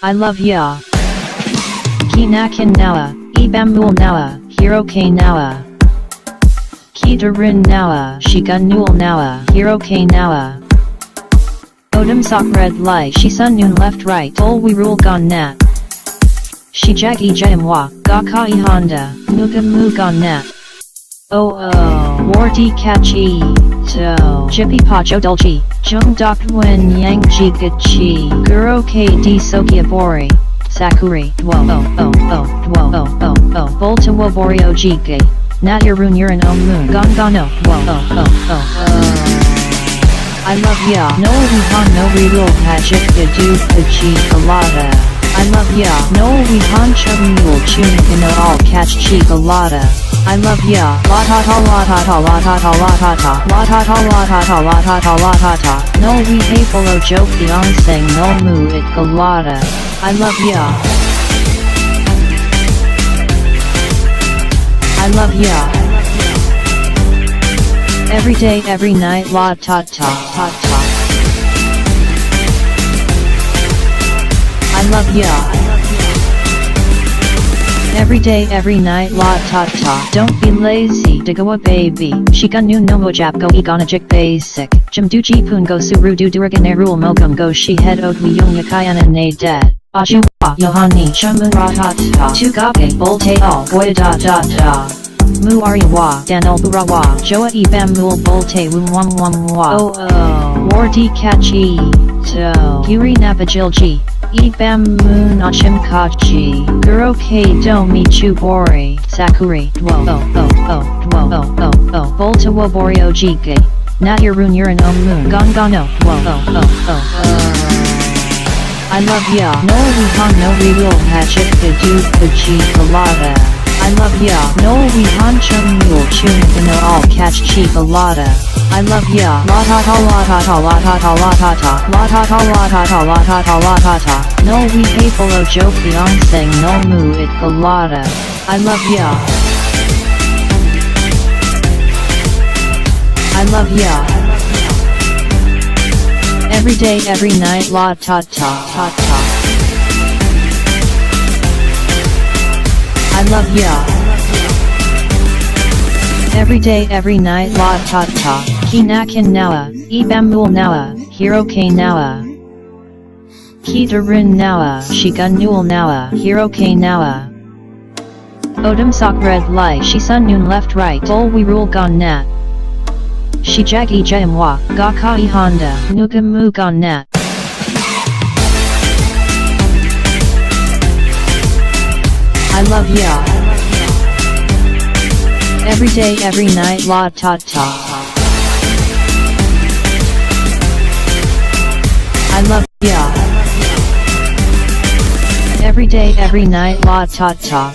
I love ya. Kinakin nawa, ibamul nawa, hero k nawa. Kidarin nawa, shigun nul nawa, hero k nawa. Odom sok red light, shi sun noon left right, ol we rule gon nat. Shi jagi jamwa, ga kai honda, muga mugon nat. Oh oh, warti kachi, to, jippy pa jo dulci, jung dok wen yang jiga chi, guro kd sokia bori, sakuri, dwo oh oh oh, dwo oh oh oh, volta wo borio jige, nat irun urin om moon, gon gono, dwo oh oh oh oh. I love ya, no we han no real magic du pachi colada. I love ya, no we han chum mule tunic no all catch chi colada. I love ya, latata latata latata latata latata latata latata latata. No we hey follow joke the on sing no mu it colada. I love ya. I love ya. Every day, every night, latata, ta-ta. I love ya. Every day, every night, latata. Don't be lazy, digawa baby. Shigun nu no mojap go egonajik basic. Jimduji pun go suru du duragane rule mogum go she head od we yung yakayana ne dead. Ajiwa, yohani, shamun ratata. Tugabe, bolte all, boy da da da. Muari wa, danol burawa, joa ibam mul bolte wum wa. Oh oh, warti kachi, to, guri napajilji, ibam moon achim kachi, guro ke do mi chu bori, sakuri, dwo oh oh oh, dwo oh oh oh, volta wo borio jige, nat irun urin om moon, gon gono, dwo oh oh oh oh. I love ya, no we han no real magic du pachi colada. I love ya, no we han chum mule tunic no all catch chi colada. I love ya, latata latata latata latata latata latata latata latata. No we hey follow joke the on sing no mu it colada. I love ya. I love ya. Every day, every night, latata, ta-ta. I love ya. Every day, every night, latata. Kinakin nawa, ibamul nawa, hero k nawa. Kidarin nawa, shigun nul nawa, hero k nawa. Odom sok red light, shi sun noon left right, ol we rule gon nat. Shi jagi jamwa, ga kai honda, nuga mugon nat. I love ya. Every day, every night, latata. I love ya. Every day, every night, latata.